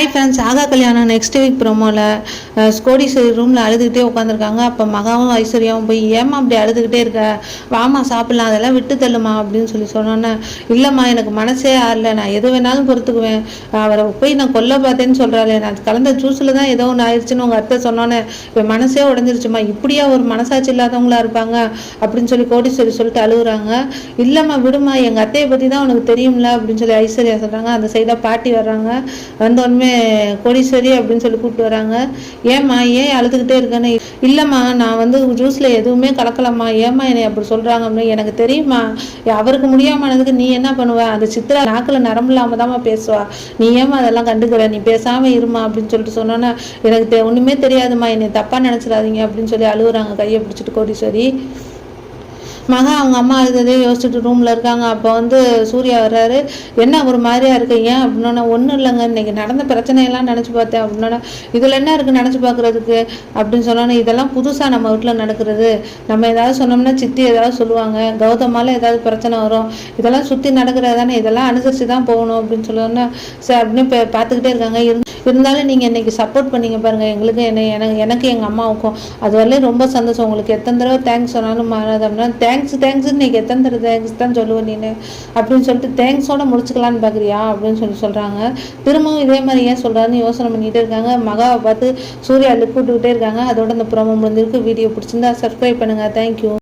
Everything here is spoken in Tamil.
ஹாய் ஃப்ரெண்ட்ஸ், ஆகா கல்யாணம் நெக்ஸ்ட் வீக் ப்ரோமோவில் கோடீஸ்வரி ரூமில் அழுதுகிட்டே உட்காந்துருக்காங்க. அப்போ மகாவும் ஐஸ்வர்யாவும் போய் ஏமா அப்படி அழுதுகிட்டே இருக்க, வாமா சாப்பிட்லாம், அதெல்லாம் விட்டு தள்ளுமா அப்படின்னு சொன்னோன்னே, இல்லைம்மா எனக்கு மனசே ஆறல, நான் எது வேணாலும் பொறுத்துக்குவேன், அவரை போய் நான் கொல்ல பார்த்தேன்னு சொல்கிறாளே, நான் கலந்த ஜூஸில் தான் ஏதோ ஒன்று ஆயிடுச்சுன்னு உங்கள் அத்தை சொன்னோன்னே இப்போ மனசே உடஞ்சிருச்சுமா, இப்படியா ஒரு மனசாட்சி இல்லாதவங்களா இருப்பாங்க அப்படின்னு சொல்லி கோடீஸ்வரி சொல்லிட்டு அழுகுறாங்க. இல்லைம்மா விடுமா, எங்கள் அத்தையை பற்றி தான் உனக்கு தெரியும்ல அப்படின்னு சொல்லி ஐஸ்வர்யா சொல்கிறாங்க. அந்த சைடாக பாட்டி வர்றாங்க. வந்தோடனே கோடீஸ்வரி அப்படின்னு சொல்லி கூப்பிட்டு வராங்க. ஏம்மா ஏன் அழுதுகிட்டே இருக்கேன்னு, இல்லைம்மா நான் வந்து ஜூஸில் எதுவுமே கலக்கலம்மா, ஏம்மா என்னை அப்படி சொல்கிறாங்க அப்படின்னு எனக்கு தெரியுமா, அவருக்கு முடியாமனதுக்கு நீ என்ன பண்ணுவ, அந்த சித்ரா நாக்கில் நரம்பு இல்லாமல் தான்மா பேசுவா, நீ ஏமா அதெல்லாம் கண்டுக்கிற, நீ பேசாமல் இருமா அப்படின்னு சொல்லிட்டு சொன்னோன்னா, எனக்கு ஒன்றுமே தெரியாதுமா, என்னை தப்பாக நினச்சிடாதீங்க அப்படின்னு சொல்லி அழுகுறாங்க கையை பிடிச்சிட்டு கோடீஸ்வரி. மகா அவங்க அம்மா அழுததே யோசிச்சுட்டு ரூமில் இருக்காங்க. அப்போ வந்து சூர்யா வர்றாரு. என்ன ஒரு மாதிரியா இருக்கு, ஏன் அப்படின்னா, ஒன்றும் இல்லைங்க, இன்னைக்கு நடந்த பிரச்சனையெல்லாம் நினச்சி பார்த்தேன் அப்படின்னா, இதில் என்ன இருக்குது நினச்சி பார்க்குறதுக்கு அப்படின்னு சொன்னோன்னே, இதெல்லாம் புதுசாக நம்ம வீட்டில் நடக்கிறது, நம்ம ஏதாவது சொன்னோம்னா சித்தி ஏதாவது சொல்லுவாங்க, கௌதமால ஏதாவது பிரச்சனை வரும், இதெல்லாம் சுற்றி நடக்கிறது தானே, இதெல்லாம் அனுசரித்து தான் போகணும் அப்படின்னு சொல்லணும்னா சரி அப்படின்னு பார்த்துக்கிட்டே இருக்காங்க. இருந்தாலும் நீங்கள் இன்றைக்கி சப்போர்ட் பண்ணீங்க பாருங்கள் எங்களுக்கு, எனக்கு எங்கள் அம்மாவுக்கும், அது வரலையும் ரொம்ப சந்தோஷம், உங்களுக்கு எத்தனை தடவை தேங்க்ஸ் சொன்னாலும் மாறாது அப்படின்னா, தேங்க்ஸ் இன்றைக்கி எத்தனை தடவை தேங்க்ஸ் தான் சொல்லுவேன் நீ அப்படின்னு சொல்லிட்டு தேங்க்ஸோடு முடிச்சுக்கலான்னு பார்க்குறியா அப்படின்னு சொல்கிறாங்க. திரும்பவும் இதே மாதிரி ஏன் சொல்கிறாருன்னு யோசனை பண்ணிகிட்டே இருக்காங்க. மகாவை பார்த்து சூர்யா லிப் விட்டுக்கிட்டே இருக்காங்க. அதோட இந்த ப்ரோமோ முடிஞ்சிருக்கு. வீடியோ பிடிச்சிருந்தா சப்ஸ்கிரைப் பண்ணுங்கள். தேங்க்யூ.